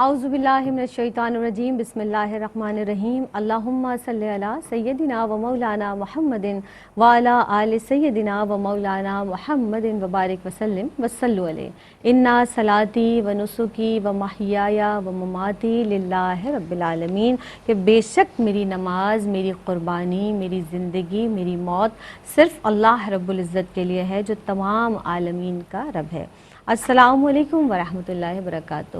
اعوذ باللہ من الشیطان الرجیم بسم اللہ الرحمن الرحیم اللہم صلی علی سیدنا و مولانا محمد وعلی آل سیدنا و مولانا محمد وبارک وسلم وصلوا علیہ انا صلاتی و نسکی و محیایا و مماتی للہ رب العالمین، کہ بے شک میری نماز، میری قربانی، میری زندگی، میری موت صرف اللہ رب العزت کے لیے ہے جو تمام عالمین کا رب ہے۔ السلام علیکم ورحمۃ اللہ وبرکاتہ۔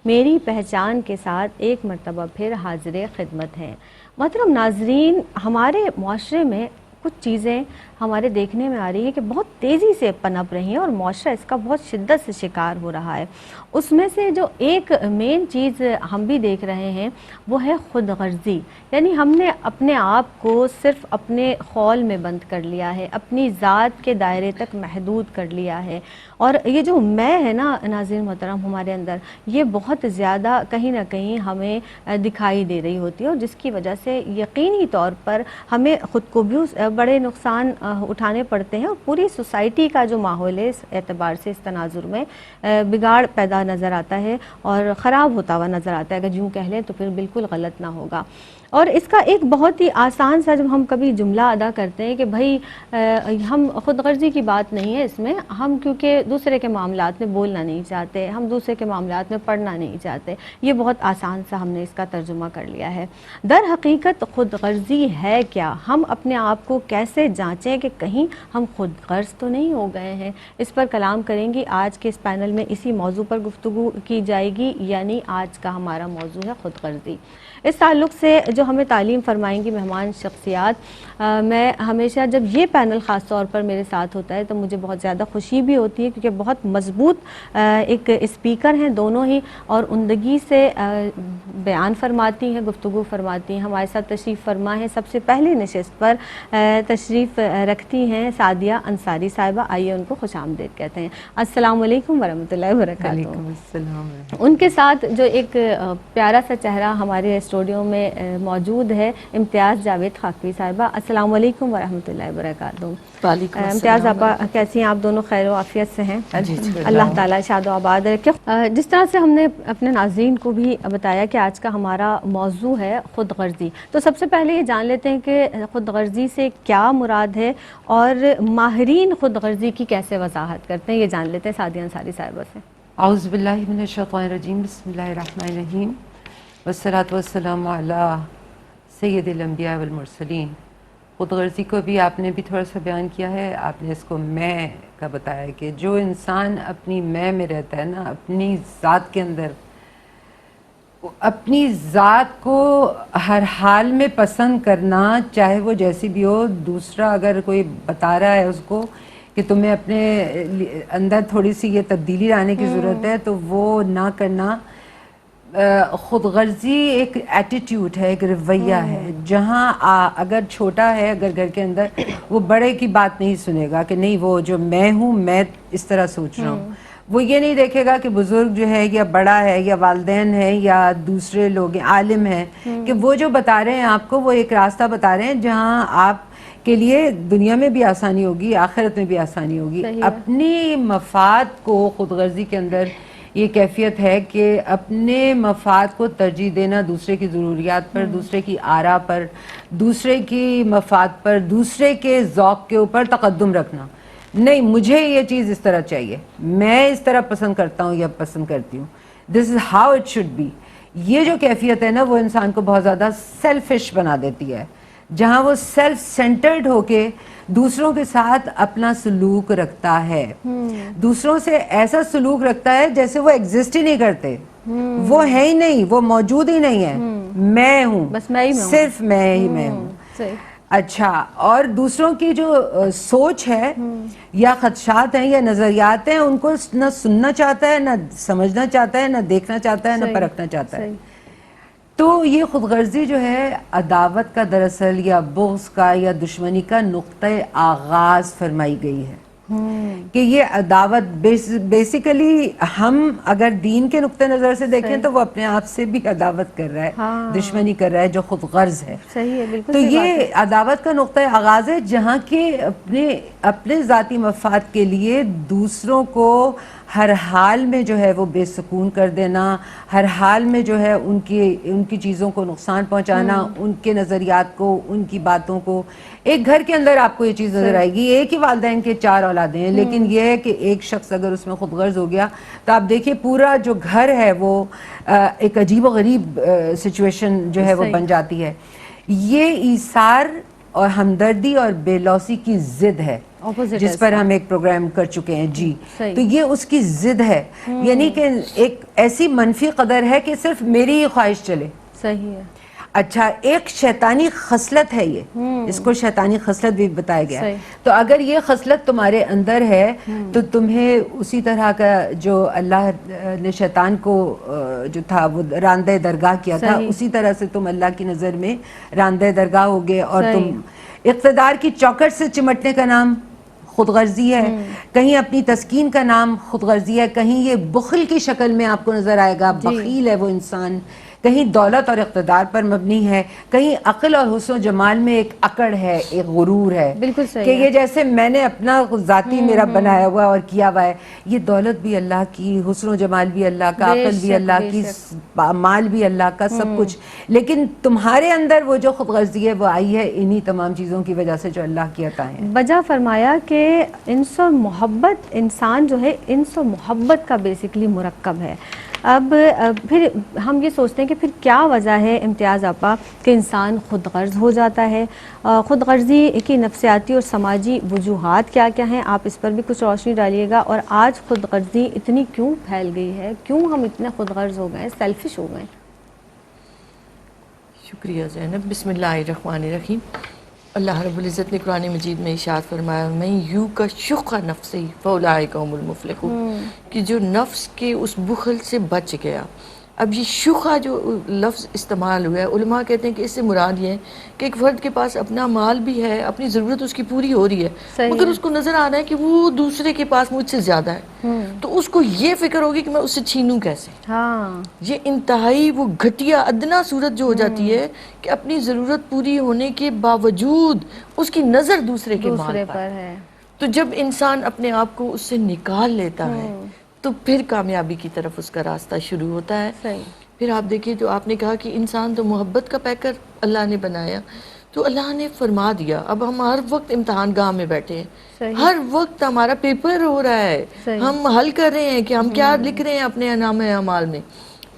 میری پہچان کے ساتھ ایک مرتبہ پھر حاضر خدمت ہے۔ محترم ناظرین، ہمارے معاشرے میں کچھ چیزیں ہمارے دیکھنے میں آ رہی ہیں کہ بہت تیزی سے پنپ رہی ہیں اور معاشرہ اس کا بہت شدت سے شکار ہو رہا ہے۔ اس میں سے جو ایک مین چیز ہم بھی دیکھ رہے ہیں وہ ہے خود غرضی، یعنی ہم نے اپنے آپ کو صرف اپنے خول میں بند کر لیا ہے، اپنی ذات کے دائرے تک محدود کر لیا ہے، اور یہ جو میں ہے نا ناظرین محترم ہمارے اندر، یہ بہت زیادہ کہیں نہ کہیں ہمیں دکھائی دے رہی ہوتی ہے، اور جس کی وجہ سے یقینی طور پر ہمیں خود کو بھی بڑے نقصان اٹھانے پڑتے ہیں، اور پوری سوسائٹی کا جو ماحول ہے اس اعتبار سے، اس تناظر میں بگاڑ پیدا نظر آتا ہے اور خراب ہوتا ہوا نظر آتا ہے۔ اگر یوں کہہ لیں تو پھر بالکل غلط نہ ہوگا۔ اور اس کا ایک بہت ہی آسان سا جب ہم کبھی جملہ ادا کرتے ہیں کہ بھائی ہم خود غرضی کی بات نہیں ہے اس میں، ہم کیونکہ دوسرے کے معاملات میں بولنا نہیں چاہتے، ہم دوسرے کے معاملات میں پڑھنا نہیں چاہتے، یہ بہت آسان سا ہم نے اس کا ترجمہ کر لیا ہے۔ در حقیقت خود غرضی ہے کیا؟ ہم اپنے آپ کو کیسے جانچیں کہ کہیں ہم خود غرض تو نہیں ہو گئے ہیں؟ اس پر کلام کریں گی آج کے اس پینل میں، اسی موضوع پر گفتگو کی جائے گی، یعنی آج کا ہمارا موضوع ہے خود غرضی۔ اس تعلق سے جو ہمیں تعلیم فرمائیں گی مہمان شخصیات، میں ہمیشہ جب یہ پینل خاص طور پر میرے ساتھ ہوتا ہے تو مجھے بہت زیادہ خوشی بھی ہوتی ہے، کیونکہ بہت مضبوط ایک اسپیکر ہیں دونوں ہی، اور عمدگی سے بیان فرماتی ہیں، گفتگو فرماتی ہیں۔ ہمارے ساتھ تشریف فرما ہے سب سے پہلی نشست پر تشریف رکھتی ہیں سعدیہ انصاری صاحبہ، آئیے ان کو خوش آمدید کہتے ہیں۔ السلام علیکم ورحمۃ اللہ وبرکاتہ۔ وعلیکم السلام۔ ان کے ساتھ جو ایک پیارا سا چہرہ ہمارے اسٹوڈیو میں موجود ہے، امتیاز جاوید خاکوی صاحبہ، السلام علیکم ورحمۃ اللہ وبرکاتہ۔ امتیاز آپا کیسی ہیں آپ؟ دونوں خیر و عافیت سے ہیں؟ اللہ تعالیٰ شاد و آباد رکھے۔ جس طرح سے ہم نے اپنے ناظرین کو بھی بتایا کہ آج کا ہمارا موضوع ہے خود غرضی، تو سب سے پہلے یہ جان لیتے ہیں کہ خود غرضی سے کیا مراد ہے اور ماہرین خود غرضی کی کیسے وضاحت کرتے ہیں، یہ جان لیتے ہیں سعدیہ انصاری صاحبہ سے۔ اعوذ باللہ من الشیطان الرجیم، بسم اللہ الرحمن الرحیم، والصلاة والسلام علی سید الانبیاء والمرسلین۔ خود غرضی کو بھی آپ نے بھی تھوڑا سا بیان کیا ہے، آپ نے اس کو میں کا بتایا کہ جو انسان اپنی میں رہتا ہے نا، اپنی ذات کے اندر، اپنی ذات کو ہر حال میں پسند کرنا، چاہے وہ جیسی بھی ہو۔ دوسرا اگر کوئی بتا رہا ہے اس کو کہ تمہیں اپنے اندر تھوڑی سی یہ تبدیلی لانے کی ضرورت ہے تو وہ نہ کرنا۔ خود غرضی ایک ایٹیٹیوڈ ہے، ایک رویہ ہے، جہاں اگر چھوٹا ہے، اگر گھر کے اندر، وہ بڑے کی بات نہیں سنے گا کہ نہیں وہ جو میں ہوں میں اس طرح سوچ رہا ہوں۔ وہ یہ نہیں دیکھے گا کہ بزرگ جو ہے یا بڑا ہے یا والدین ہے یا دوسرے لوگ عالم ہیں، کہ وہ جو بتا رہے ہیں آپ کو، وہ ایک راستہ بتا رہے ہیں جہاں آپ کے لیے دنیا میں بھی آسانی ہوگی، آخرت میں بھی آسانی ہوگی۔ اپنی مفاد کو خود غرضی کے اندر یہ کیفیت ہے کہ اپنے مفاد کو ترجیح دینا دوسرے کی ضروریات پر، دوسرے کی آراء پر، دوسرے کی مفاد پر، دوسرے کے ذوق کے اوپر تقدم رکھنا۔ نہیں، مجھے یہ چیز اس طرح چاہیے، میں اس طرح پسند کرتا ہوں یا پسند کرتی ہوں، this is how it should be. یہ جو کیفیت ہے نا، وہ انسان کو بہت زیادہ سیلفش بنا دیتی ہے، جہاں وہ سیلف سینٹرڈ ہو کے دوسروں کے ساتھ اپنا سلوک رکھتا ہے، دوسروں سے ایسا سلوک رکھتا ہے جیسے وہ ایگزسٹ ہی نہیں کرتے، وہ ہے ہی نہیں، وہ موجود ہی نہیں ہے، میں ہوں، بس میں ہی میں ہوں، صرف میں ہی میں ہوں۔ اچھا، اور دوسروں کی جو سوچ ہے یا خدشات ہیں یا نظریات ہیں، ان کو نہ سننا چاہتا ہے، نہ سمجھنا چاہتا ہے، نہ دیکھنا چاہتا ہے، نہ پرکھنا چاہتا ہے۔ تو یہ خود غرضی جو ہے عداوت کا دراصل یا بغض کا یا دشمنی کا نقطہ آغاز فرمائی گئی ہے، کہ یہ عداوت بیسیکلی ہم اگر دین کے نقطہ نظر سے دیکھیں تو وہ اپنے آپ سے بھی عداوت کر رہا ہے، دشمنی کر رہا ہے، جو خود غرض ہے۔ تو یہ عداوت کا نقطہ آغاز ہے جہاں کہ اپنے ذاتی مفاد کے لیے دوسروں کو ہر حال میں جو ہے وہ بے سکون کر دینا، ہر حال میں جو ہے ان کی چیزوں کو نقصان پہنچانا، ان کے نظریات کو، ان کی باتوں کو. ایک گھر کے اندر آپ کو یہ چیز نظر آئے گی، ایک ہی والدین کے 4 اولادیں ہیں، لیکن یہ ہے کہ ایک شخص اگر اس میں خود غرض ہو گیا تو آپ دیکھیے پورا جو گھر ہے وہ ایک عجیب و غریب سچویشن جو ہے وہ بن جاتی ہے. یہ ایثار اور ہمدردی اور بے لوثی کی ضد ہے جس پر ہم ایک پروگرام کر چکے ہیں. جی تو یہ اس کی ضد ہے، یعنی کہ ایک ایسی منفی قدر ہے کہ صرف میری ہی خواہش چلے. صحیح ہے. اچھا، ایک شیطانی خصلت ہے یہ، اس کو شیطانی خصلت بھی بتایا گیا. صحیح. تو اگر یہ خصلت تمہارے اندر ہے تو تمہیں اسی طرح کا جو اللہ نے شیطان کو جو تھا وہ راندہ درگاہ کیا تھا، اسی طرح سے تم اللہ کی نظر میں راندہ درگاہ ہوگے. اور تم اقتدار کی چوکٹ سے چمٹنے کا نام خود غرضی ہے، کہیں اپنی تسکین کا نام خود غرضی ہے، کہیں یہ بخل کی شکل میں آپ کو نظر آئے گا، بخیل ہے وہ انسان، کہیں دولت اور اقتدار پر مبنی ہے، کہیں عقل اور حسن و جمال میں ایک اکڑ ہے، ایک غرور ہے. بالکل صحیح کہ یہ جیسے میں نے اپنا ذاتی میرا بنایا ہوا اور کیا ہوا ہے. یہ دولت بھی اللہ کی، حسن و جمال بھی اللہ کا، عقل بھی اللہ کی، مال بھی اللہ کا، سب کچھ. لیکن تمہارے اندر وہ جو خود غرضی ہے وہ آئی ہے انہی تمام چیزوں کی وجہ سے جو اللہ کی عطا ہیں. وجہ فرمایا کہ انس و محبت، انسان جو ہے انس و محبت کا بیسکلی مرکب ہے. اب پھر ہم یہ سوچتے ہیں کہ پھر کیا وجہ ہے امتیاز آپا کہ انسان خود غرض ہو جاتا ہے؟ خود غرضی کی نفسیاتی اور سماجی وجوہات کیا کیا ہیں؟ آپ اس پر بھی کچھ روشنی ڈالیے گا. اور آج خود غرضی اتنی کیوں پھیل گئی ہے؟ کیوں ہم اتنے خود غرض ہو گئے، سیلفش ہو گئے؟ شکریہ زینب. بسم اللہ الرحمن الرحیم. اللہ رب العزت نے قرآن مجید میں ارشاد فرمایا میں یوں کا شق نفسی فاولئک هم المفلحون، کہ جو نفس کے اس بخل سے بچ گیا. اب یہ شخا جو لفظ استعمال ہوا ہے، علماء کہتے ہیں کہ اس سے مراد یہ ہے کہ ایک فرد کے پاس اپنا مال بھی ہے، اپنی ضرورت اس کی پوری ہو رہی ہے، مگر اس کو نظر آ رہا ہے کہ وہ دوسرے کے پاس مجھ سے زیادہ ہے، تو اس کو یہ فکر ہوگی کہ میں اس سے چھینوں کیسے. یہ انتہائی وہ گھٹیا ادنا صورت جو ہو جاتی ہے کہ اپنی ضرورت پوری ہونے کے باوجود اس کی نظر دوسرے کے مال پر ہے. تو جب انسان اپنے آپ کو اس سے نکال لیتا ہے تو پھر کامیابی کی طرف اس کا راستہ شروع ہوتا ہے. پھر آپ دیکھیے جو آپ نے کہا کہ انسان تو محبت کا پیکر اللہ نے بنایا، تو اللہ نے فرما دیا اب ہم ہر وقت امتحان گاہ میں بیٹھے ہیں، ہر وقت ہمارا پیپر ہو رہا ہے، ہم حل کر رہے ہیں کہ ہم کیا لکھ رہے ہیں اپنے نامہ اعمال میں.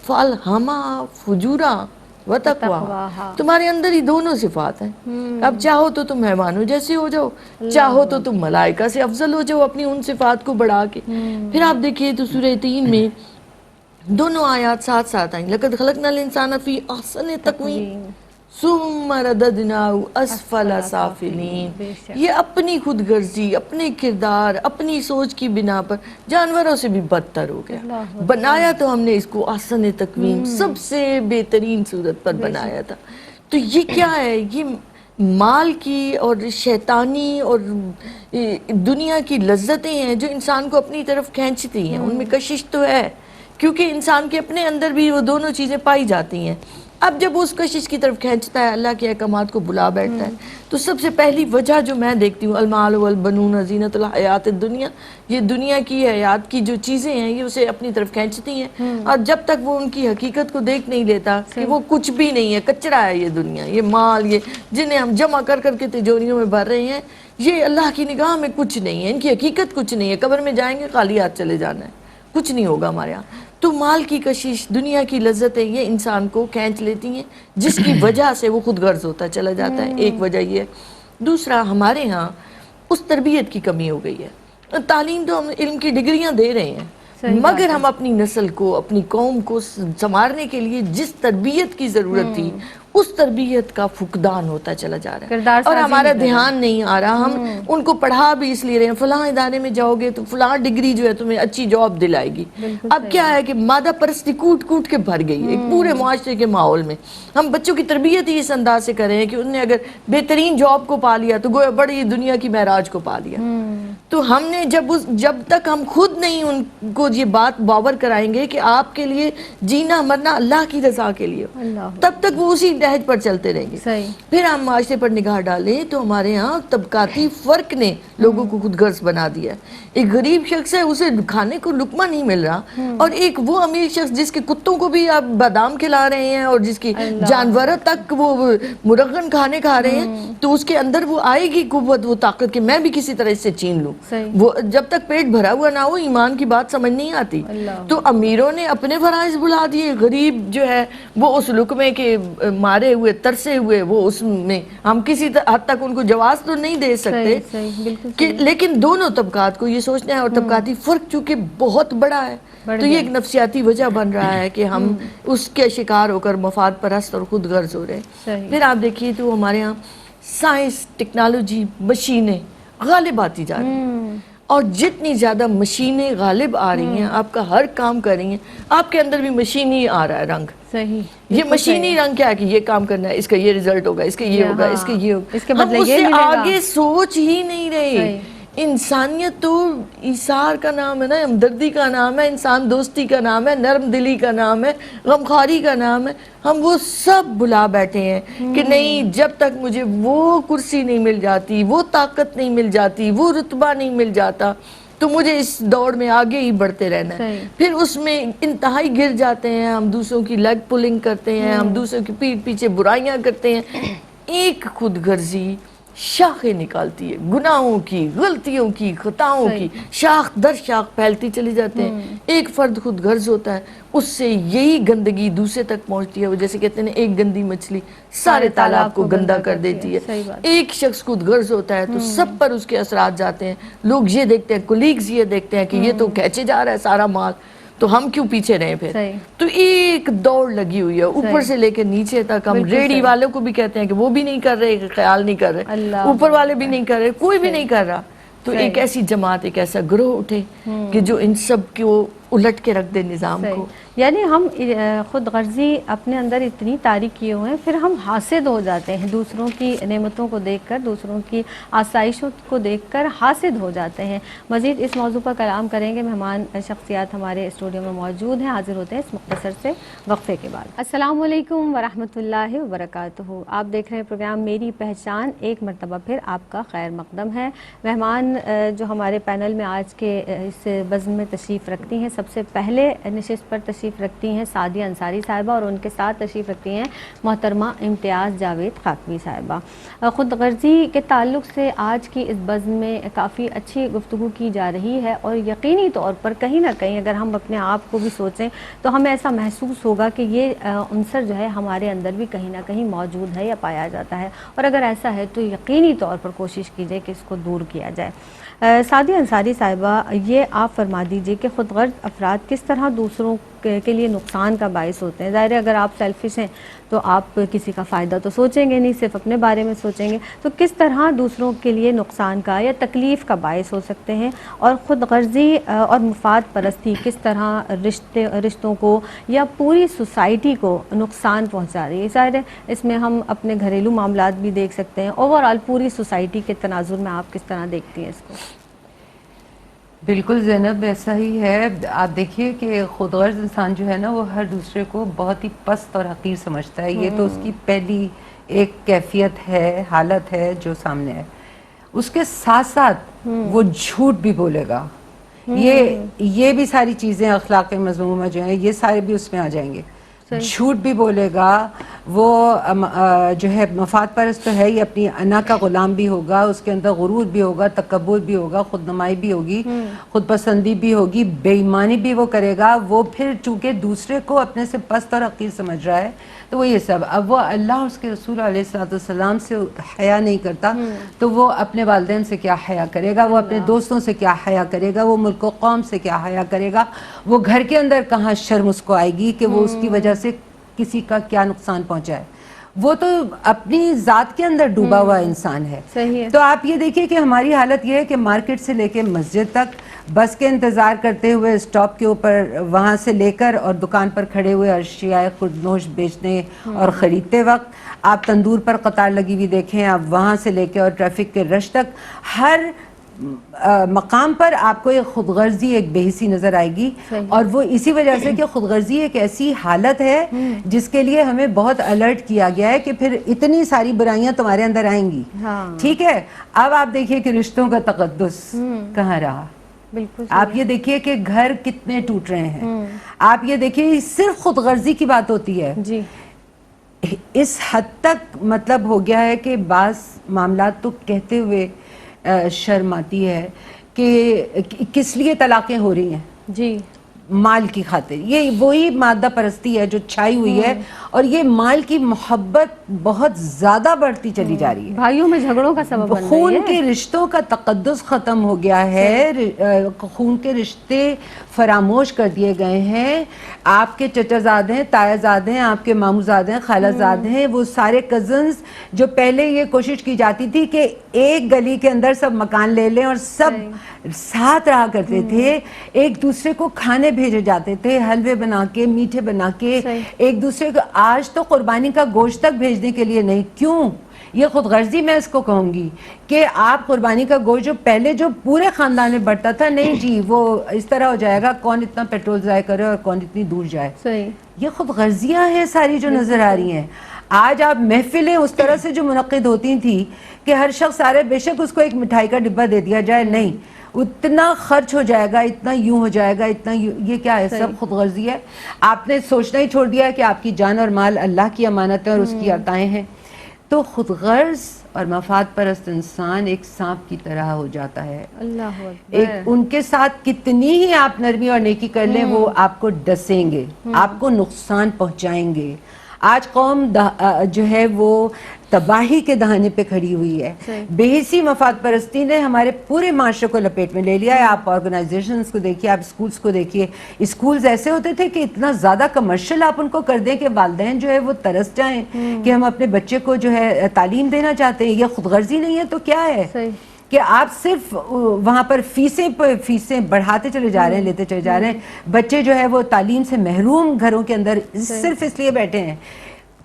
فَأَلْهَمَهَا فُجُورَهَا وَتَقْوَاهَا. تمہارے اندر ہی دونوں صفات ہیں. اب چاہو تو تم حیوانوں جیسے ہو جاؤ، چاہو تو تم ملائکہ سے افضل ہو جاؤ اپنی ان صفات کو بڑھا کے. پھر آپ دیکھیے تو سورہ 3 میں دونوں آیات ساتھ ساتھ آئیں. لَقَدْ خَلَقْنَا الْإِنسَانَ فِي أَحْسَنِ تَقْوِيمٍ ثُمَّ رَدَدْنَاهُ أَسْفَلَ سَافِلِينَ. یہ اپنی خود غرضی، اپنے کردار، اپنی سوچ کی بنا پر جانوروں سے بھی بدتر ہو گیا. بنایا تو ہم نے اس کو احسن تقویم، سب سے بہترین صورت پر بنایا تھا. تو یہ کیا ہے؟ یہ مال کی اور شیطانی اور دنیا کی لذتیں ہیں جو انسان کو اپنی طرف کھینچتی ہیں. ان میں کشش تو ہے کیونکہ انسان کے اپنے اندر بھی وہ دونوں چیزیں پائی جاتی ہیں. اب جب اس کشش کی طرف کھینچتا ہے، اللہ کے احکامات کو بلا بیٹھتا ہے، تو سب سے پہلی وجہ جو میں دیکھتی ہوں المال والبنون زینت الحیات الدنیا، یہ دنیا کی حیات کی جو چیزیں ہیں یہ اسے اپنی طرف کھینچتی ہیں. اور جب تک وہ ان کی حقیقت کو دیکھ نہیں لیتا کہ وہ کچھ بھی نہیں ہے، کچرا ہے یہ دنیا، یہ مال، یہ جنہیں ہم جمع کر کر کے تجوریوں میں بھر رہے ہیں، یہ اللہ کی نگاہ میں کچھ نہیں ہے، ان کی حقیقت کچھ نہیں ہے. قبر میں جائیں گے خالی ہاتھ چلے جانا ہے، کچھ نہیں ہوگا ہمارے یہاں. تو مال کی کشش، دنیا کی لذتیں یہ انسان کو کھینچ لیتی ہیں، جس کی وجہ سے وہ خود غرض ہوتا چلا جاتا ہے. ایک وجہ یہ ہے. دوسرا، ہمارے ہاں اس تربیت کی کمی ہو گئی ہے. تعلیم تو ہم علم کی ڈگریاں دے رہے ہیں، مگر ہم اپنی نسل کو، اپنی قوم کو سنوارنے کے لیے جس تربیت کی ضرورت تھی اس تربیت کا فقدان ہوتا چلا جا رہا ہے اور ہمارا دھیان نہیں آ رہا. ہم ان کو پڑھا بھی اس لیے رہے ہیں فلاں ادارے میں جاؤ گے تو فلاں ڈگری جو ہے تمہیں اچھی جاب دلائے گی. اب کیا ہے کہ مادہ پرستی کوٹ کوٹ کے بھر گئی ہے پورے معاشرے کے ماحول میں. ہم بچوں کی تربیت ہی اس انداز سے کر رہے ہیں کہ انہوں نے اگر بہترین جاب کو پا لیا تو گویا بڑی دنیا کی معراج کو پا لیا. تو ہم نے جب تک ہم خود نہیں ان کو یہ بات باور کرائیں گے کہ آپ کے لیے جینا مرنا اللہ کی رضا کے لیے، تب تک وہ اسی نہج پر چلتے رہیں گے. صحیح. پھر ہم معاشرے پر نگاہ ڈالیں تو ہمارے ہاں طبقاتی فرق نے لوگوں کو خود غرض بنا دیا ہے. ایک غریب شخص ہے, اسے کھانے کو لقمہ نہیں مل رہا, اور ایک وہ امیر شخص جس کے کتوں کو بھی آپ بادام کھلا رہے ہیں اور جس کی جانوروں تک وہ مرغن کھانے کھا رہے ہیں, تو اس کے اندر وہ آئے گی قوت, وہ طاقت کہ میں بھی کسی طرح اس سے چھین لوں. وہ جب تک پیٹ بھرا ہوا نہ ہو ایمان کی بات سمجھ نہیں آتی. تو امیروں نے اپنے فرائض بلا دیے, غریب جو ہے وہ اس لقمے کے مارے ہوئے ترسے ہوئے وہ اس میں, ہم کسی حد تک ان کو جواز تو نہیں دے سکتے لیکن دونوں طبقات کو یہ سوچنا ہے, اور طبقاتی فرق چونکہ بہت بڑا ہے تو یہ ایک نفسیاتی وجہ بن رہا ہے کہ ہم اس کے شکار ہو کر مفاد پرست اور خود غرض ہو رہے ہیں. پھر آپ دیکھیے تو ہمارے ہاں سائنس, ٹیکنالوجی, مشینیں غالب آتی جا رہی ہیں, اور جتنی زیادہ مشینیں غالب آ رہی ہیں, آپ کا ہر کام کر رہی ہیں, آپ کے اندر بھی مشینی آ رہا ہے رنگ. صحیح. یہ مشینی رنگ کیا ہے کہ یہ کام کرنا ہے, اس کا یہ ریزلٹ ہوگا, اس کا یہ ہوگا, اس کا یہ ہوگا, ہم اس سے آگے سوچ ہی نہیں رہے. انسانیت تو ایثار کا نام ہے نا, ہمدردی کا نام ہے, انسان دوستی کا نام ہے, نرم دلی کا نام ہے, غمخواری کا نام ہے. ہم وہ سب بلا بیٹھے ہیں کہ نہیں, جب تک مجھے وہ کرسی نہیں مل جاتی, وہ طاقت نہیں مل جاتی, وہ رتبہ نہیں مل جاتا, تو مجھے اس دوڑ میں آگے ہی بڑھتے رہنا ہے. پھر اس میں انتہائی گر جاتے ہیں, ہم دوسروں کی لیگ پولنگ کرتے ہیں, ہم دوسروں کی پیٹھ پیچھے برائیاں کرتے ہیں. ایک خود غرضی شاخیں نکالتی ہے, گناہوں کی, غلطیوں کی, خطاؤں کی شاخ در شاخ پھیلتی چلی جاتے ہیں. ایک فرد خود غرض ہوتا ہے, اس سے یہی گندگی دوسرے تک پہنچتی ہے. وہ جیسے کہتے ہیں ایک گندی مچھلی سارے تالاب کو گندا کر دیتی ہے. ایک شخص خود غرض ہوتا ہے تو سب پر اس کے اثرات جاتے ہیں. لوگ یہ دیکھتے ہیں, کولیگز یہ دیکھتے ہیں کہ یہ تو کھینچے جا رہا ہے سارا مال, تو ہم کیوں پیچھے رہیں پھر. تو ایک دوڑ لگی ہوئی ہے اوپر سے لے کے نیچے تک. ہم ریڈی والوں کو بھی کہتے ہیں کہ وہ بھی نہیں کر رہے, خیال نہیں کر رہے, اوپر والے بھی نہیں کر رہے, کوئی بھی نہیں کر رہا. تو ایک ایسی جماعت, ایک ایسا گروہ اٹھے کہ جو ان سب کو الٹ کے رکھ دے نظام کو. یعنی ہم خود غرضی اپنے اندر اتنی تاریک کیے ہوئے ہیں, پھر ہم حاسد ہو جاتے ہیں دوسروں کی نعمتوں کو دیکھ کر, دوسروں کی آسائشوں کو دیکھ کر حاسد ہو جاتے ہیں. مزید اس موضوع پر کلام کریں گے, مہمان شخصیات ہمارے اسٹوڈیو میں موجود ہیں, حاضر ہوتے ہیں اس مختصر سے وقفے کے بعد. السلام علیکم ورحمۃ اللہ وبرکاتہ. آپ دیکھ رہے ہیں پروگرام میری پہچان. ایک مرتبہ پھر آپ کا خیر مقدم ہے. مہمان جو ہمارے پینل میں آج کے اس بزم میں تشریف رکھتی ہیں, سب سے پہلے نشست پر تشریف رکھتی ہیں سعدیہ انصاری صاحبہ, اور ان کے ساتھ تشریف رکھتی ہیں محترمہ امتیاز جاوید خاکوی صاحبہ. خود غرضی کے تعلق سے آج کی اس بزم میں کافی اچھی گفتگو کی جا رہی ہے, اور یقینی طور پر کہیں نہ کہیں اگر ہم اپنے آپ کو بھی سوچیں تو ہمیں ایسا محسوس ہوگا کہ یہ عنصر جو ہے ہمارے اندر بھی کہیں نہ کہیں موجود ہے یا پایا جاتا ہے, اور اگر ایسا ہے تو یقینی طور پر کوشش کیجیے کہ اس کو دور کیا جائے. سعدیہ انصاری صاحبہ, یہ آپ فرما دیجئے کہ خود غرض افراد کس طرح دوسروں کے لیے نقصان کا باعث ہوتے ہیں. ظاہر ہے اگر آپ سیلفش ہیں تو آپ کسی کا فائدہ تو سوچیں گے نہیں, صرف اپنے بارے میں سوچیں گے. تو کس طرح دوسروں کے لیے نقصان کا یا تکلیف کا باعث ہو سکتے ہیں, اور خود غرضی اور مفاد پرستی کس طرح رشتوں کو یا پوری سوسائٹی کو نقصان پہنچا رہی ہے. ظاہر ہے اس میں ہم اپنے گھریلو معاملات بھی دیکھ سکتے ہیں, اوور آل پوری سوسائٹی کے تناظر میں آپ کس طرح دیکھتی ہیں اس کو؟ بالکل زینب, ایسا ہی ہے. آپ دیکھیے کہ خود غرض انسان جو ہے نا وہ ہر دوسرے کو بہت ہی پست اور حقیر سمجھتا ہے. یہ تو اس کی پہلی ایک کیفیت ہے, حالت ہے جو سامنے ہے. اس کے ساتھ ساتھ وہ جھوٹ بھی بولے گا. یہ بھی ساری چیزیں اخلاق مذمومہ جو ہیں یہ سارے بھی اس میں آ جائیں گے. جھوٹ بھی بولے گا, وہ جو ہے مفاد پرست تو ہے, یہ اپنی انا کا غلام بھی ہوگا, اس کے اندر غرور بھی ہوگا, تکبر بھی ہوگا, خود نمائی بھی ہوگی, خود پسندی بھی ہوگی, بے ایمانی بھی وہ کرے گا. وہ پھر چونکہ دوسرے کو اپنے سے پست اور حقیر سمجھ رہا ہے تو وہ یہ سب. اب وہ اللہ اس کے رسول علیہ السلام سے حیا نہیں کرتا تو وہ اپنے والدین سے کیا حیا کرے گا, وہ اپنے دوستوں سے کیا حیا کرے گا, وہ ملک و قوم سے کیا حیا کرے گا, وہ گھر کے اندر کہاں شرم اس کو آئے گی کہ وہ اس کی وجہ سے کسی کا کیا نقصان پہنچا ہے. وہ تو اپنی ذات کے اندر ڈوبا ہوا انسان ہے. تو آپ یہ دیکھیے کہ ہماری حالت یہ ہے کہ مارکیٹ سے لے کے مسجد تک, بس کے انتظار کرتے ہوئے اسٹاپ کے اوپر, وہاں سے لے کر اور دکان پر کھڑے ہوئے اشیاء خودنوش بیچنے اور خریدتے وقت, آپ تندور پر قطار لگی ہوئی دیکھیں, آپ وہاں سے لے کے اور ٹریفک کے رش تک, ہر مقام پر آپ کو ایک خود غرضی ایک بے حسی نظر آئے گی, اور وہ اسی وجہ سے کہ خود غرضی ایک ایسی حالت ہے جس کے لیے ہمیں بہت الرٹ کیا گیا ہے کہ پھر اتنی ساری برائیاں تمہارے اندر آئیں گی. ٹھیک ہے, اب آپ دیکھیے کہ رشتوں کا تقدس کہاں رہا, آپ یہ دیکھیے کہ گھر کتنے ٹوٹ رہے ہیں, آپ یہ دیکھیے صرف خود غرضی کی بات ہوتی ہے. جی اس حد تک مطلب ہو گیا ہے کہ بعض معاملات تو کہتے ہوئے شرم آتی ہے کہ کس لیے طلاقیں ہو رہی ہیں. جی مال کی خاطر. یہ وہی مادہ پرستی ہے جو چھائی ہوئی ہے, اور یہ مال کی محبت بہت زیادہ بڑھتی چلی جا رہی ہے, بھائیوں میں جھگڑوں کا سبب بن رہی ہے. خون کے رشتوں کا تقدس ختم ہو گیا ہے, خون کے رشتے فراموش کر دیے گئے ہیں. آپ کے چچا زاد ہیں, تایا زاد ہیں, آپ کے مامو زاد ہیں, خالہ زاد ہیں, وہ سارے کزنز جو پہلے یہ کوشش کی جاتی تھی کہ ایک گلی کے اندر سب مکان لے لیں اور سب ساتھ رہا کرتے تھے, ایک دوسرے کو کھانے بھیجے جاتے تھے, حلوے بنا کے, میٹھے بنا کے, ایک دوسرے کو. آج تو قربانی کا گوشت تک بھیجنے کے لیے نہیں. کیوں؟ یہ خود غرضی میں اس کو کہوں گی کہ آپ قربانی کا گوشت جو پہلے جو پورے خاندان میں بڑھتا تھا, نہیں جی وہ اس طرح ہو جائے گا, کون اتنا پیٹرول ضائع کرے اور کون اتنی دور جائے. یہ خود غرضیاں ہیں ساری جو نظر آ رہی ہیں. آج آپ محفلیں اس طرح سے جو منعقد ہوتی تھیں کہ ہر شخص سارے, بے شک اس کو ایک مٹھائی کا ڈبہ دے دیا جائے, نہیں اتنا خرچ ہو جائے گا, اتنا یوں ہو جائے گا, اتنا یہ کیا ہے؟ سب خود غرضی ہے. آپ نے سوچنا ہی چھوڑ دیا کہ آپ کی جان اور مال اللہ کی امانت ہے اور اس کی عطائیں ہیں. تو خود غرض اور مفاد پرست انسان ایک سانپ کی طرح ہو جاتا ہے. اللہ اکبر. ایک ان کے ساتھ کتنی ہی آپ نرمی اور نیکی کر لیں, وہ آپ کو ڈسیں گے, آپ کو نقصان پہنچائیں گے. آج قوم جو ہے وہ تباہی کے دہانے پہ کھڑی ہوئی ہے. بے حسی مفاد پرستی نے ہمارے پورے معاشرے کو لپیٹ میں لے لیا ہے. آپ آرگنائزیشنز کو دیکھیے, آپ اسکولز کو دیکھیے. اسکولز ایسے ہوتے تھے کہ اتنا زیادہ کمرشل آپ ان کو کر دیں کہ والدین جو ہے وہ ترس جائیں کہ ہم اپنے بچے کو جو ہے تعلیم دینا چاہتے ہیں. یہ خود غرضی نہیں ہے تو کیا ہے کہ آپ صرف وہاں پر فیسیں بڑھاتے چلے جا رہے ہیں, لیتے چلے جا رہے ہیں. بچے جو ہے وہ تعلیم سے محروم گھروں کے اندر صرف اس لیے بیٹھے ہیں.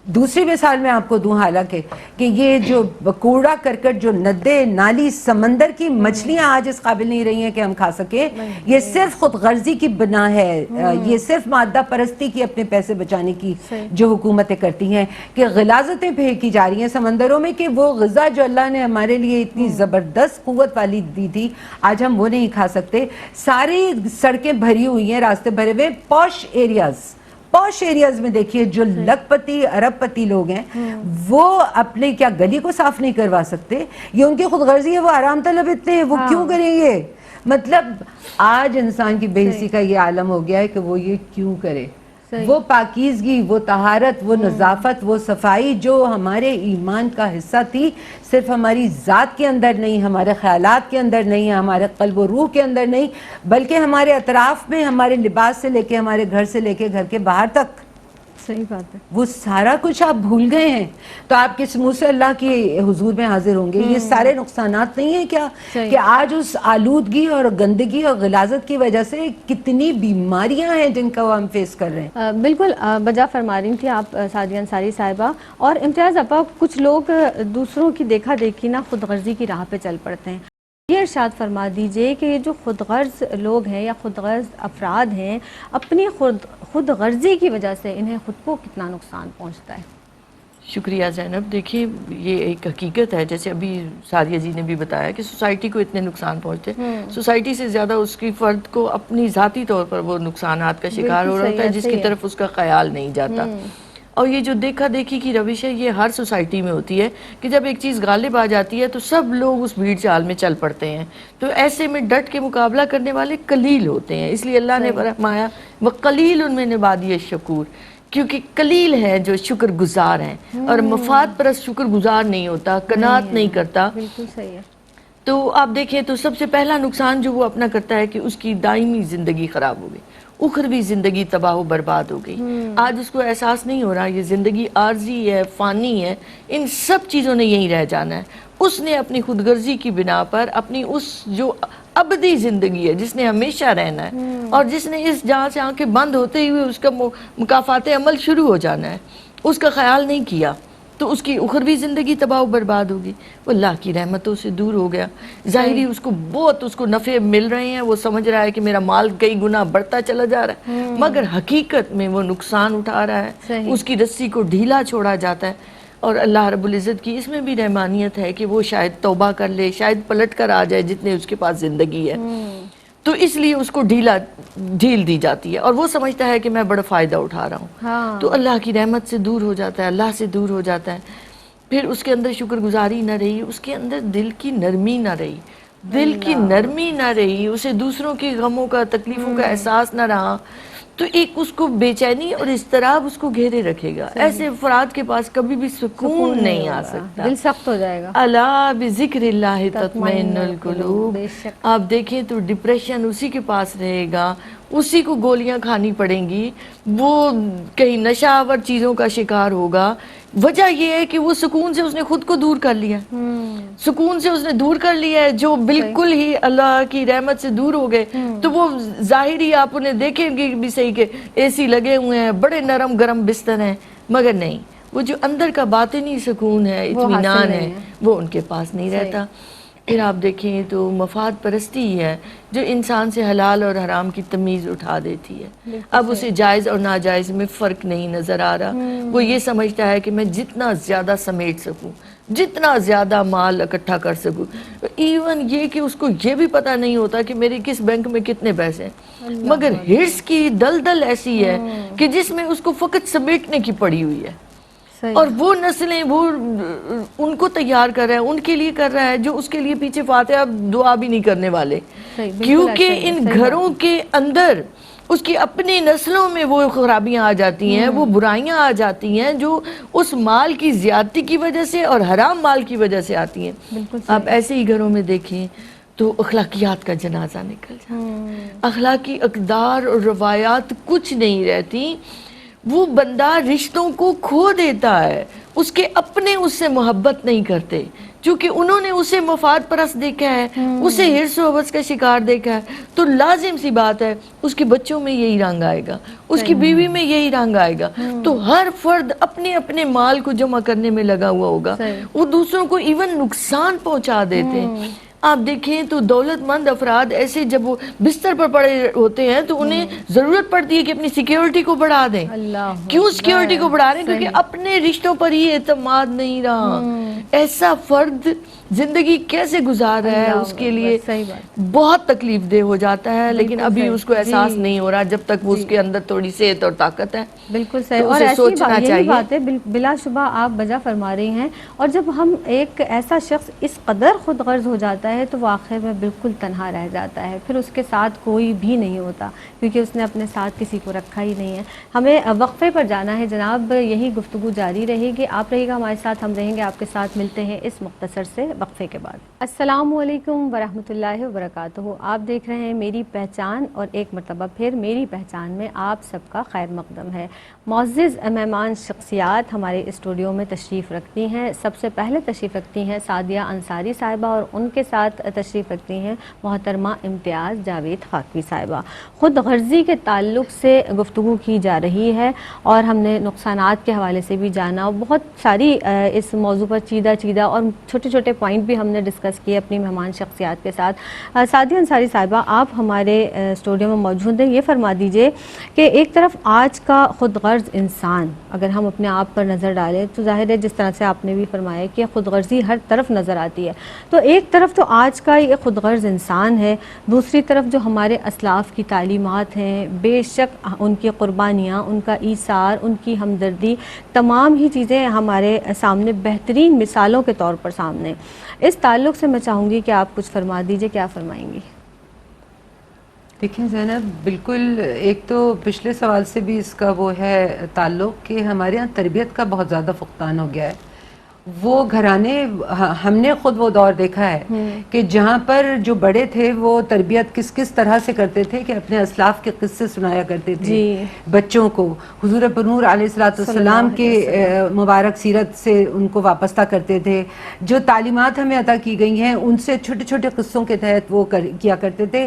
دوسری مثال میں آپ کو دوں, حالانکہ کہ یہ جو کوڑا کرکٹ, جو ندے نالی, سمندر کی مچھلیاں آج اس قابل نہیں رہی ہیں کہ ہم کھا سکیں, یہ صرف خود غرضی کی بنا ہے. یہ صرف مادہ پرستی کی, اپنے پیسے بچانے کی جو حکومتیں کرتی ہیں, کہ غلاظتیں پھینکی جا رہی ہیں سمندروں میں کہ وہ غذا جو اللہ نے ہمارے لیے اتنی زبردست قوت والی دی تھی, آج ہم وہ نہیں کھا سکتے. ساری سڑکیں بھری ہوئی ہیں, راستے بھرے ہوئے. پوش ایریاز میں دیکھیے جو لکھ پتی ارب پتی لوگ ہیں, وہ اپنے کیا گلی کو صاف نہیں کروا سکتے؟ یہ ان کی خود غرضی ہے. وہ آرام طلب اتنے ہیں, وہ کیوں کریں گے؟ مطلب آج انسان کی بے حسی کا یہ عالم ہو گیا ہے کہ وہ یہ کیوں کرے. وہ پاکیزگی, وہ طہارت, وہ نظافت, وہ صفائی جو ہمارے ایمان کا حصہ تھی, صرف ہماری ذات کے اندر نہیں, ہمارے خیالات کے اندر نہیں, ہمارے قلب و روح کے اندر نہیں, بلکہ ہمارے اطراف میں, ہمارے لباس سے لے کے, ہمارے گھر سے لے کے گھر کے باہر تک, صحیح بات ہے, وہ سارا کچھ آپ بھول گئے ہیں. تو آپ کس منہ سے اللہ کے حضور میں حاضر ہوں گے؟ یہ سارے نقصانات نہیں ہیں کیا کہ آج اس آلودگی اور گندگی اور غلاظت کی وجہ سے کتنی بیماریاں ہیں جن کا وہ ہم فیس کر رہے ہیں. بالکل بجا فرما رہی تھی آپ سعدیہ انصاری صاحبہ. اور امتیاز اپا, کچھ لوگ دوسروں کی دیکھا دیکھی نہ خود غرضی کی راہ پہ چل پڑتے ہیں. یہ ارشاد فرما دیجئے کہ یہ جو خود غرض لوگ ہیں یا خود غرض افراد ہیں, اپنی خود غرضی کی وجہ سے انہیں خود کو کتنا نقصان پہنچتا ہے؟ شکریہ زینب. دیکھیے یہ ایک حقیقت ہے, جیسے ابھی ساریہ جی نے بھی بتایا کہ سوسائٹی کو اتنے نقصان پہنچتے ہیں. سوسائٹی سے زیادہ اس کی فرد کو اپنی ذاتی طور پر وہ نقصانات کا شکار ہو رہا ہوتا ہے جس کی طرف اس کا خیال نہیں جاتا. اور یہ جو دیکھا دیکھی کی روش ہے, یہ ہر سوسائٹی میں ہوتی ہے کہ جب ایک چیز غالب آ جاتی ہے تو سب لوگ اس بھیڑ چال میں چل پڑتے ہیں. تو ایسے میں ڈٹ کے مقابلہ کرنے والے قلیل ہوتے ہیں. اس لیے اللہ نے فرمایا وَقَلِيلٌ مِّنْ عِبَادِيَ الشَّكُورُ, کیونکہ قلیل ہیں جو شکر گزار ہیں. اور مفاد پرست شکر گزار نہیں ہوتا, قناعت نہیں کرتا. بالکل صحیح ہے. تو آپ دیکھیں تو سب سے پہلا نقصان جو وہ اپنا کرتا ہے کہ اس کی دائمی زندگی خراب ہو گئی, اخروی زندگی تباہ و برباد ہو گئی. آج اس کو احساس نہیں ہو رہا یہ زندگی عارضی ہے, فانی ہے, ان سب چیزوں نے یہیں رہ جانا ہے. اس نے اپنی خود غرضی کی بنا پر اپنی اس جو ابدی زندگی ہے جس نے ہمیشہ رہنا ہے اور جس نے اس جہاں سے آنکھیں بند ہوتے ہوئے اس کا مکافات عمل شروع ہو جانا ہے, اس کا خیال نہیں کیا. تو اس کی اخروی زندگی تباہ و برباد ہوگی. وہ اللہ کی رحمتوں سے دور ہو گیا. ظاہری اس کو بہت اس کو نفع مل رہے ہیں, وہ سمجھ رہا ہے کہ میرا مال کئی گنا بڑھتا چلا جا رہا ہے, مگر حقیقت میں وہ نقصان اٹھا رہا ہے. اس کی رسی کو ڈھیلا چھوڑا جاتا ہے. اور اللہ رب العزت کی اس میں بھی رحمانیت ہے کہ وہ شاید توبہ کر لے, شاید پلٹ کر آ جائے جتنے اس کے پاس زندگی ہے, تو اس لیے اس کو ڈھیل دی جاتی ہے, اور وہ سمجھتا ہے کہ میں بڑا فائدہ اٹھا رہا ہوں. تو اللہ کی رحمت سے دور ہو جاتا ہے, اللہ سے دور ہو جاتا ہے. پھر اس کے اندر شکر گزاری نہ رہی, اس کے اندر دل کی نرمی نہ رہی, دل کی نرمی نہ رہی, اسے دوسروں کے غموں کا تکلیفوں کا احساس نہ رہا, تو ایک اس کو بے چینی اور اضطراب اس کو گھیرے رکھے گا. ایسے افراد کے پاس کبھی بھی سکون نہیں آ سکتا, دل سخت ہو جائے گا. الا بذکر اللہ تطمئن القلوب. آپ دیکھیں تو ڈپریشن اسی کے پاس رہے گا, اسی کو گولیاں کھانی پڑیں گی, وہ کہیں نشہ آور چیزوں کا شکار ہوگا. وجہ یہ ہے کہ وہ سکون سے اس نے خود کو دور کر لیا, سکون سے اس نے دور کر لیا ہے. جو بالکل ہی اللہ کی رحمت سے دور ہو گئے تو وہ ظاہری آپ انہیں دیکھیں گے بھی صحیح کہ اے سی لگے ہوئے ہیں, بڑے نرم گرم بستر ہیں, مگر نہیں, وہ جو اندر کا باطنی سکون ہے, اطمینان ہے, وہ ان کے پاس نہیں رہتا. پھر آپ دیکھیں تو مفاد پرستی ہی ہے جو انسان سے حلال اور حرام کی تمیز اٹھا دیتی ہے. اب اسے جائز اور ناجائز میں فرق نہیں نظر آ رہا. وہ یہ سمجھتا ہے کہ میں جتنا زیادہ سمیٹ سکوں, جتنا زیادہ مال اکٹھا کر سکوں, ایون یہ کہ اس کو یہ بھی پتہ نہیں ہوتا کہ میرے کس بینک میں کتنے پیسے ہیں, مگر ہرس کی دلدل ایسی ہے کہ جس میں اس کو فقط سمیٹنے کی پڑی ہوئی ہے. اور وہ نسلیں وہ ان کو تیار کر رہا ہے, ان کے لیے کر رہا ہے جو اس کے لیے پیچھے فاتحہ دعا بھی نہیں کرنے والے, کیونکہ ان گھروں کے اندر اس کی اپنی نسلوں میں وہ خرابیاں آ جاتی ہیں, وہ برائیاں آ جاتی ہیں جو اس مال کی زیادتی کی وجہ سے اور حرام مال کی وجہ سے آتی ہیں. آپ ایسے ہی گھروں میں دیکھیں تو اخلاقیات کا جنازہ نکل جاتا ہے, اخلاقی اقدار اور روایات کچھ نہیں رہتی. وہ بندہ رشتوں کو کھو دیتا ہے, اس کے اپنے اس سے محبت نہیں کرتے چونکہ انہوں نے اسے مفاد پرست دیکھا ہے, اسے حرص و حوث کا شکار دیکھا ہے, تو لازم سی بات ہے اس کے بچوں میں یہی رنگ آئے گا, اس کی بیوی میں یہی رنگ آئے گا. تو ہر فرد اپنے اپنے مال کو جمع کرنے میں لگا ہوا ہوگا, وہ دوسروں کو ایون نقصان پہنچا دیتے ہیں. آپ دیکھیں تو دولت مند افراد ایسے جب وہ بستر پر پڑے ہوتے ہیں تو انہیں ضرورت پڑتی ہے کہ اپنی سیکیورٹی کو بڑھا دیں. کیوں سیکیورٹی کو بڑھا رہے ہیں؟ کیونکہ اپنے رشتوں پر ہی اعتماد نہیں رہا. ایسا فرد زندگی کیسے گزار رہا ہے, اس کے لیے بہت تکلیف دہ ہو جاتا ہے, لیکن ابھی اس کو احساس نہیں ہو رہا جب تک وہ اس کے اندر تھوڑی صحت اور طاقت ہے. بالکل صحیح, اور ایسی بات ہے بلا شبہ آپ بجا فرما رہی ہیں. اور جب ہم ایک ایسا شخص اس قدر خود غرض ہو جاتا ہے تو وہ آخر میں بالکل تنہا رہ جاتا ہے, پھر اس کے ساتھ کوئی بھی نہیں ہوتا کیونکہ اس نے اپنے ساتھ کسی کو رکھا ہی نہیں ہے. ہمیں وقفے پر جانا ہے جناب, یہی گفتگو جاری رہے گی, آپ رہے گا ہمارے ساتھ, ہم رہیں گے آپ کے ساتھ. ملتے ہیں اس مختصر سے وقفے کے بعد. السلام علیکم ورحمۃ اللہ وبرکاتہ. آپ دیکھ رہے ہیں میری پہچان, اور ایک مرتبہ پھر میری پہچان میں آپ سب کا خیر مقدم ہے. معزز مہمان شخصیات ہمارے اسٹوڈیو میں تشریف رکھتی ہیں. سب سے پہلے تشریف رکھتی ہیں سعدیہ انصاری صاحبہ, اور ان کے ساتھ تشریف رکھتی ہیں محترمہ امتیاز جاوید خاکوی صاحبہ. خود غرضی کے تعلق سے گفتگو کی جا رہی ہے, اور ہم نے نقصانات کے حوالے سے بھی جانا, اور بہت ساری اس موضوع پر چیدہ اور چھوٹے چھوٹے پوائنٹ بھی ہم نے ڈسکس کیے اپنی مہمان شخصیات کے ساتھ. سعدیہ انصاری صاحبہ, آپ ہمارے اسٹوڈیو میں موجود ہیں, یہ فرما دیجئے کہ ایک طرف آج کا خود غرض انسان اگر ہم اپنے آپ پر نظر ڈالیں تو ظاہر ہے جس طرح سے آپ نے بھی فرمایا کہ خود غرضی ہر طرف نظر آتی ہے, تو ایک طرف تو آج کا یہ خود غرض انسان ہے, دوسری طرف جو ہمارے اسلاف کی تعلیمات ہیں, بے شک ان کی قربانیاں, ان کا ایثار, ان کی ہمدردی, تمام ہی چیزیں ہمارے سامنے بہترین مثالوں کے طور پر سامنے. اس تعلق سے میں چاہوں گی کہ آپ کچھ فرما دیجئے, کیا فرمائیں گی؟ دیکھیں زینب, بالکل ایک تو پچھلے سوال سے بھی اس کا وہ ہے تعلق کہ ہمارے ہاں تربیت کا بہت زیادہ فقدان ہو گیا ہے, وہ گھرانے ہم نے خود وہ دور دیکھا ہے کہ جہاں پر جو بڑے تھے وہ تربیت کس طرح سے کرتے تھے کہ اپنے اسلاف کے قصے سنایا کرتے تھے بچوں کو، حضور پرنور علیہ الصلوۃ والسلام کے مبارک سیرت سے ان کو وابستہ کرتے تھے، جو تعلیمات ہمیں عطا کی گئی ہیں ان سے چھوٹے چھوٹے قصوں کے تحت وہ کیا کرتے تھے،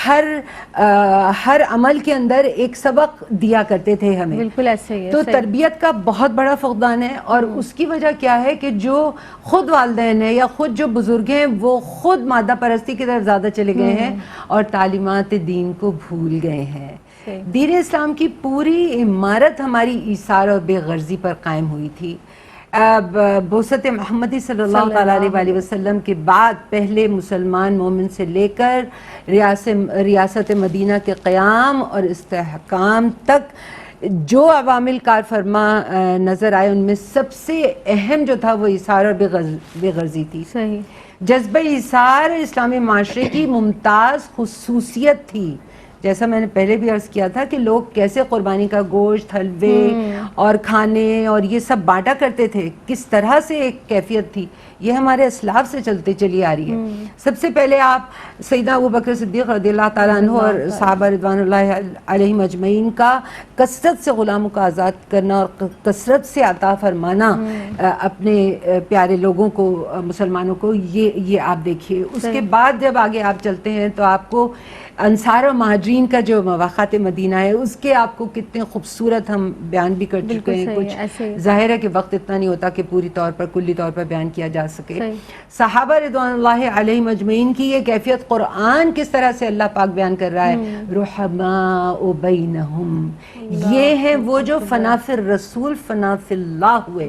ہر عمل کے اندر ایک سبق دیا کرتے تھے ہمیں. بالکل ایسے ہی ہے. تو تربیت کا بہت بڑا فقدان ہے، اور اس کی وجہ کیا ہے کہ جو خود والدین ہیں یا خود جو بزرگ ہیں وہ خود مادہ پرستی کی طرف زیادہ چلے گئے ہیں اور تعلیمات دین کو بھول گئے ہیں. دین اسلام کی پوری عمارت ہماری ایثار اور بے غرضی پر قائم ہوئی تھی. بعثت محمدی صلی اللہ تعالیٰ علیہ وسلم کے بعد پہلے مسلمان مومن سے لے کر ریاست مدینہ کے قیام اور استحکام تک جو عوامل کار فرما نظر آئے، ان میں سب سے اہم جو تھا وہ ایثار اور بے غرضی تھی. جذبہ ایثار اسلامی معاشرے کی ممتاز خصوصیت تھی. جیسا میں نے پہلے بھی عرض کیا تھا کہ لوگ کیسے قربانی کا گوشت، حلوے اور کھانے اور یہ سب بانٹا کرتے تھے، کس طرح سے ایک کیفیت تھی، یہ ہمارے اسلاف سے چلتے چلی آ رہی ہے. سب سے پہلے آپ سیدنا ابوبکر صدیق رضی اللہ تعالیٰ عنہ اور صحابہ رضوان اللہ علیہم اجمعین کا کثرت سے غلاموں کا آزاد کرنا اور کثرت سے عطا فرمانا اپنے پیارے لوگوں کو، مسلمانوں کو، یہ آپ دیکھیے. اس کے بعد جب آگے آپ چلتے ہیں تو آپ کو انصار و مہاجرین کا جو مواقعات مدینہ ہے اس کے آپ کو کتنے خوبصورت ہم بیان بھی کر چکے ہیں. کچھ ظاہر ہے کہ وقت اتنا نہیں ہوتا کہ پوری طور پر کلی طور پر بیان کیا جا سکے. صحابہ رضوان اللہ علیہم اجمعین کی یہ کیفیت قرآن کس طرح سے اللہ پاک بیان کر رہا ہے، رحماء بینہم، یہ ہیں وہ جو فنا فی الرسول فنا فی اللہ ہوئے،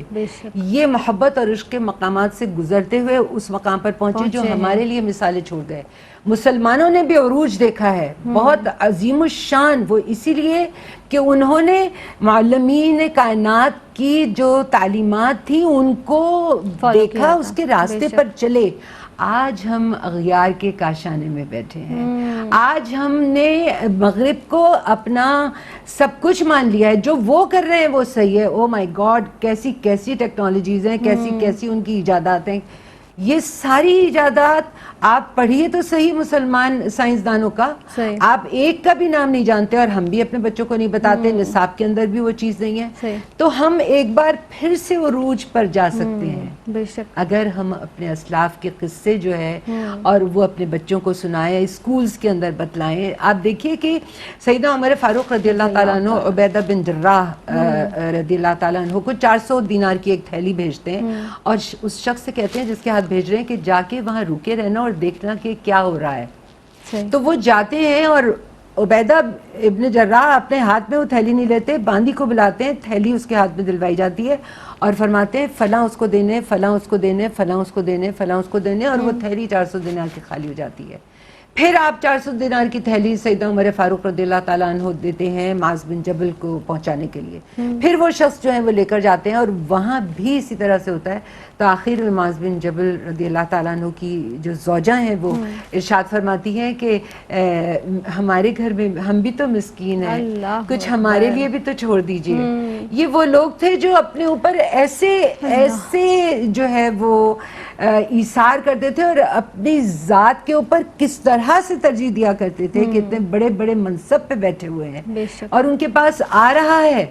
یہ محبت اور عشق کے مقامات سے گزرتے ہوئے اس مقام پر پہنچے جو ہمارے لیے مثالیں چھوڑ گئے. مسلمانوں نے بھی عروج دیکھا ہے بہت عظیم الشان، وہ اسی لیے کہ انہوں نے معلمین کائنات کی جو تعلیمات تھی ان کو دیکھا، اس کے راستے پر چلے. آج ہم اغیار کے کاشانے میں بیٹھے ہیں، آج ہم نے مغرب کو اپنا سب کچھ مان لیا ہے، جو وہ کر رہے ہیں وہ صحیح ہے. او مائی گاڈ، کیسی کیسی ٹیکنالوجیز ہیں، کیسی کیسی ان کی ایجادات ہیں. یہ ساری ایجادات آپ پڑھیے تو صحیح مسلمان سائنسدانوں کا، آپ ایک کا بھی نام نہیں جانتے، اور ہم بھی اپنے بچوں کو نہیں بتاتے، نصاب کے اندر بھی وہ چیز نہیں ہے. تو ہم ایک بار پھر سے عروج پر جا سکتے ہیں اگر ہم اپنے اسلاف کے قصے جو ہے اور وہ اپنے بچوں کو سنائیں، اسکولز کے اندر بتلائیں. آپ دیکھیے کہ سیدنا عمر فاروق رضی اللہ تعالیٰ عنہ عبیدہ بن جراح رضی اللہ تعالیٰ عنہ کو 400 دینار کی ایک تھیلی بھیجتے ہیں اور اس شخص سے کہتے ہیں جس کے ہاتھ بھیج رہے ہیں کہ جا کے وہاں رکے رہنا اور دیکھنا کہ کیا ہو رہا ہے. تو وہ جاتے ہیں اور عبیدہ ابن جراح اپنے ہاتھ میں وہ تھیلی نہیں لیتے، باندی کو بلاتے ہیں، تھیلی اس کے ہاتھ میں دلوائی جاتی ہے اور فرماتے ہیں فلاں اس کو دینے، فلاں اس کو دینے، فلاں اس کو دینے، فلاں اس کو دینے، اور وہ تھیلی 400 دینار کی خالی ہو جاتی ہے. پھر آپ 400 دینار کی تھیلی سیدنا عمر فاروق رضی اللہ تعالیٰ عنہ دیتے ہیں معاذ بن جبل کو پہنچانے کے لیے. پھر وہ شخص جو ہے وہ لے کر جاتے ہیں اور وہاں بھی اسی طرح سے ہوتا ہے. تو آخر میں معاذ بن جبل رضی اللہ تعالیٰ عنہ کی جو زوجہ ہیں وہ ارشاد فرماتی ہیں کہ ہمارے گھر میں ہم بھی تو مسکین ہیں، کچھ ہمارے لیے بھی تو چھوڑ دیجئے. یہ وہ لوگ تھے جو اپنے اوپر ایسے جو ہے وہ ایثار کرتے تھے اور اپنی ذات کے اوپر کس طرح سے ترجیح دیا کرتے تھے کہ اتنے بڑے بڑے منصب پہ بیٹھے ہوئے ہیں اور ان کے پاس آ رہا ہے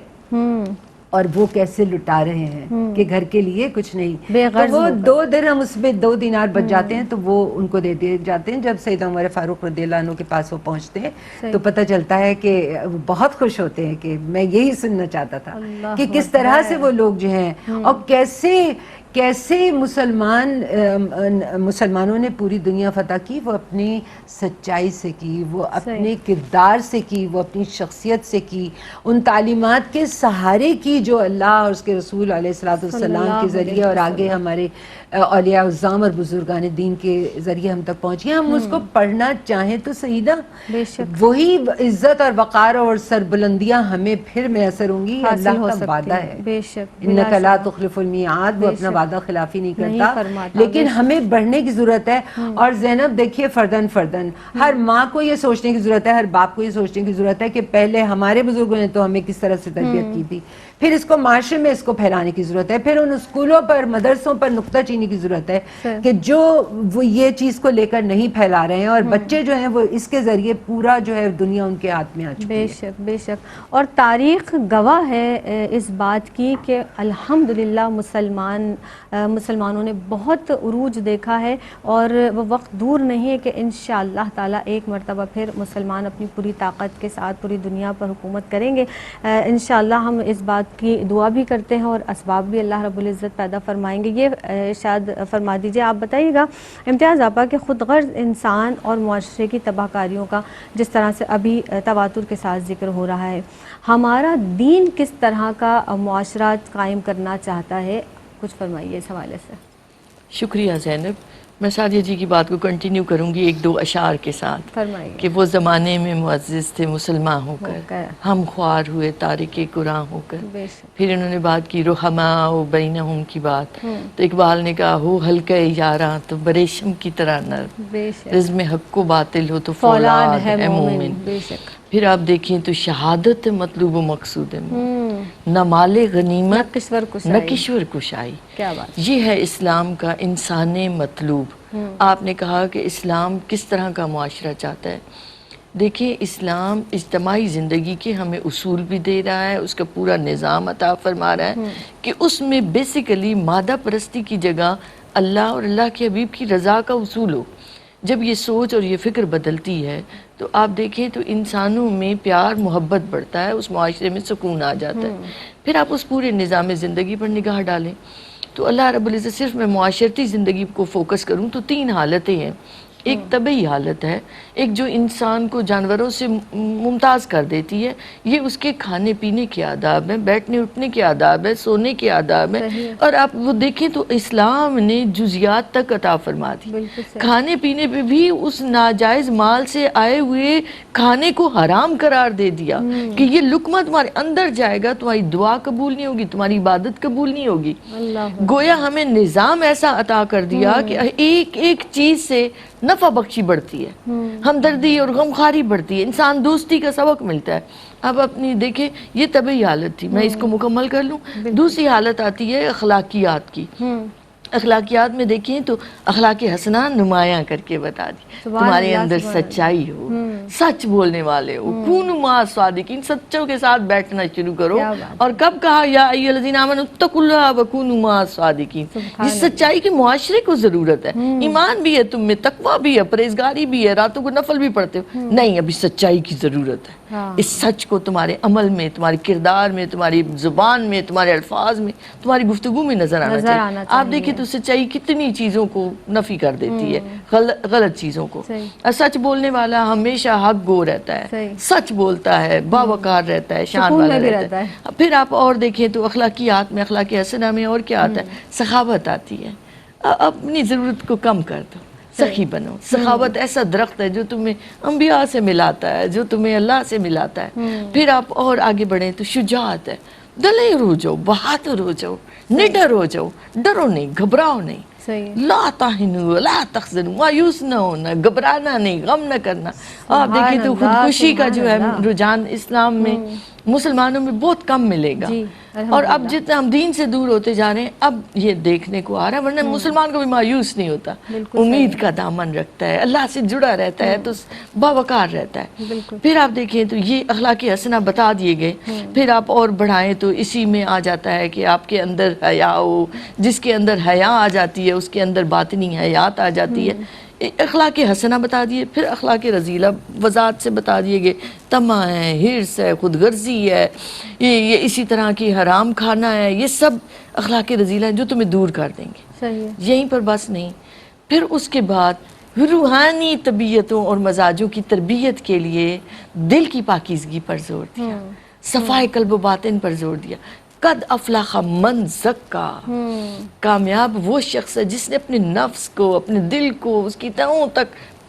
اور وہ کیسے لٹا رہے ہیں کہ گھر کے لیے کچھ نہیں. تو وہ 2 درہم اس میں 2 دینار بچ جاتے ہیں تو وہ ان کو دے دیے جاتے ہیں. جب سیدنا عمر فاروق رضی اللہ عنہ کے پاس وہ پہنچتے ہیں تو پتہ چلتا ہے کہ وہ بہت خوش ہوتے ہیں کہ میں یہی سننا چاہتا تھا کہ کس طرح سے وہ لوگ جو ہیں اور کیسے مسلمانوں نے پوری دنیا فتح کی. وہ اپنی سچائی سے کی، وہ اپنے کردار سے کی، وہ اپنی شخصیت سے کی، ان تعلیمات کے سہارے کی جو اللہ اور اس کے رسول علیہ الصلوۃ والسلام کے ذریعے اور آگے ہمارے اولیاء الزام اور بزرگان دین کے ذریعے ہم تک پہنچی. ہم اس کو پڑھنا چاہیں تو صحیح نا، وہی عزت اور وقار اور سربلندیاں ہمیں پھر میسر ہوں گی. اللہ کا وعدہ ہے انک لا تخلف المیعاد، وہ اپنا وعدہ خلافی نہیں کرتا. لیکن ہمیں بڑھنے کی ضرورت ہے. اور زینب دیکھیے فردن ہر ماں کو یہ سوچنے کی ضرورت ہے، ہر باپ کو یہ سوچنے کی ضرورت ہے کہ پہلے ہمارے بزرگوں نے تو ہمیں کس طرح سے تربیت کی تھی، پھر اس کو معاشرے میں اس کو پھیلانے کی ضرورت ہے، پھر ان اسکولوں پر مدرسوں پر نقطہ چینی کی ضرورت ہے کہ جو وہ یہ چیز کو لے کر نہیں پھیلا رہے ہیں، اور بچے جو ہیں وہ اس کے ذریعے پورا جو ہے دنیا ان کے ہاتھ میں آ چکی بے ہے۔ شک بے شک، اور تاریخ گواہ ہے اس بات کی کہ الحمدللہ مسلمانوں نے بہت عروج دیکھا ہے، اور وہ وقت دور نہیں ہے کہ انشاءاللہ تعالی ایک مرتبہ پھر مسلمان اپنی پوری طاقت کے ساتھ پوری دنیا پر حکومت کریں گے۔ انشاءاللہ ہم اس بات کی دعا بھی کرتے ہیں اور اسباب بھی اللہ رب العزت پیدا فرمائیں گے۔ یہ ارشاد فرما دیجئے، آپ بتائیے گا امتیاز آپا کہ خود غرض انسان اور معاشرے کی تباہ کاریوں کا جس طرح سے ابھی تواتر کے ساتھ ذکر ہو رہا ہے، ہمارا دین کس طرح کا معاشرات قائم کرنا چاہتا ہے؟ کچھ فرمائیے اس حوالے سے۔ شکریہ زینب، میں سعدیہ جی کی بات کو کنٹینیو کروں گی ایک دو اشعار کے ساتھ فرمائیے۔ کہ وہ زمانے میں معزز تھے مسلمان ہو ہو کر، کر۔ ہم خوار ہوئے تارک قرآن ہو کر۔ بے شک پھر انہوں نے بات کی رحماء و بینہم کی بات، تو اقبال نے کہا ہو حلقہ یاراں تو بریشم کی طرح نرم، بے شک، رزم حق و باطل ہو تو فولاد فولاد ہے ہے مومن۔ مومن۔ بے شک، پھر آپ دیکھیں تو شہادت مطلوب و مقصود ہے، نہ مال غنیمت نہ کشور نہ کشائی۔ کشور کشائی۔ کیا بات، یہ ہے اسلام کا انسان مطلوب۔ آپ نے کہا کہ اسلام کس طرح کا معاشرہ چاہتا ہے۔ دیکھیں اسلام اجتماعی زندگی کے ہمیں اصول بھی دے رہا ہے، اس کا پورا نظام عطا فرما رہا ہے کہ اس میں بیسیکلی مادہ پرستی کی جگہ اللہ اور اللہ کے حبیب کی رضا کا اصول ہو۔ جب یہ سوچ اور یہ فکر بدلتی ہے تو آپ دیکھیں تو انسانوں میں پیار محبت بڑھتا ہے، اس معاشرے میں سکون آ جاتا ہے۔ پھر آپ اس پورے نظام زندگی پر نگاہ ڈالیں تو اللہ رب العزت، صرف میں معاشرتی زندگی کو فوکس کروں تو 3 حالتیں ہیں۔ ایک طبعی حالت ہے، ایک جو انسان کو جانوروں سے ممتاز کر دیتی ہے، یہ اس کے کھانے پینے کے آداب ہیں، بیٹھنے اٹھنے کے آداب ہیں، سونے کے آداب ہیں، اور آپ وہ دیکھیں تو اسلام نے جزیات تک عطا فرما دی۔ بالکل صحیح۔ کھانے پینے پہ بھی اس ناجائز مال سے آئے ہوئے کھانے کو حرام قرار دے دیا کہ یہ لقمہ تمہارے اندر جائے گا، تمہاری دعا قبول نہیں ہوگی، تمہاری عبادت قبول نہیں ہوگی۔ اللہ گویا ہمیں نظام ایسا عطا کر دیا کہ ایک ایک چیز سے نفع بخشی بڑھتی ہے، ہمدردی اور غمخواری بڑھتی ہے، انسان دوستی کا سبق ملتا ہے۔ اب اپنی دیکھیں یہ طبعی حالت تھی، میں اس کو مکمل کر لوں۔ دوسری حالت آتی ہے اخلاقیات کی۔ اخلاقیات میں دیکھیں تو اخلاق حسنہ نمایاں کر کے بتا دی، تمہارے اندر سچائی ہو، سچ بولنے والے ہو، کونوا مع الصادقین، سچوں کے ساتھ بیٹھنا شروع کرو۔ اور کب کہا یا ایھا الذین آمنوا اتقوا اللہ وکونوا مع الصادقین، یہ سچائی کے معاشرے کو ضرورت ہے۔ ایمان بھی ہے تم میں، تقویٰ بھی ہے، پرہیزگاری بھی ہے، راتوں کو نفل بھی پڑھتے ہو، نہیں ابھی سچائی کی ضرورت ہے۔ اس سچ کو تمہارے عمل میں، تمہارے کردار میں، تمہاری زبان میں، تمہارے الفاظ میں، تمہاری گفتگو میں نظر آنا چاہیے۔ آپ دیکھیں تو سچائی کتنی چیزوں کو نفی کر دیتی ہے، غلط چیزوں کو۔ سچ بولنے والا ہمیشہ حق گو رہتا ہے، سچ بولتا ہے، باوقار رہتا ہے، شان والا رہتا ہے۔ پھر آپ اور دیکھیں تو اخلاقیات میں، اخلاق حسنہ میں اور کیا آتا ہے؟ سخاوت آتی ہے۔ اپنی ضرورت کو کم کر دو، سخی بنو۔ سخاوت ایسا درخت ہے جو تمہیں انبیاء سے ملاتا ہے، جو تمہیں اللہ سے ملاتا ہے۔ پھر آپ اور آگے بڑھیں تو شجاعت ہے، دلیر ہو جاؤ، بہادر ہو جاؤ، نڈر ہو جاؤ، ڈرو نہیں، گھبراؤ نہیں۔ لا تہنوا لا تحزنوا، مایوس نہ ہونا، گھبرانا نہیں، غم نہ کرنا۔ آپ دیکھیں تو خودکشی کا جو ہے رجحان اسلام میں مسلمانوں میں بہت کم ملے گا، اور اب جتنا ہم دین سے دور ہوتے جا رہے ہیں اب یہ دیکھنے کو آ رہا ہے، ورنہ مسلمان کو بھی مایوس نہیں ہوتا، امید کا دامن رکھتا ہے، اللہ سے جڑا رہتا ہے تو باوقار رہتا ہے۔ پھر آپ دیکھیں تو یہ اخلاق حسنہ بتا دیے گئے۔ پھر آپ اور بڑھائیں تو اسی میں آ جاتا ہے کہ آپ کے اندر حیا ہو، جس کے اندر حیا آ جاتی ہے اس کے اندر باطنی حیات آ جاتی ہے۔ اخلاق حسنہ بتا دیے، پھر اخلاق رذیلہ وضاحت سے بتا دیے گئے، طمع ہے، حرص ہے، خود غرضی ہے، یہ اسی طرح کی حرام کھانا ہے، یہ سب اخلاق رذیلہ ہیں جو تمہیں دور کر دیں گے۔ یہیں پر بس نہیں، پھر اس کے بعد روحانی طبیعتوں اور مزاجوں کی تربیت کے لیے دل کی پاکیزگی پر زور دیا، صفائے قلب و باطن پر زور دیا۔ قد افلح من زکا، کامیاب وہ شخص ہے جس نے اپنے نفس کو، اپنے دل کو، اس کی تہوں تک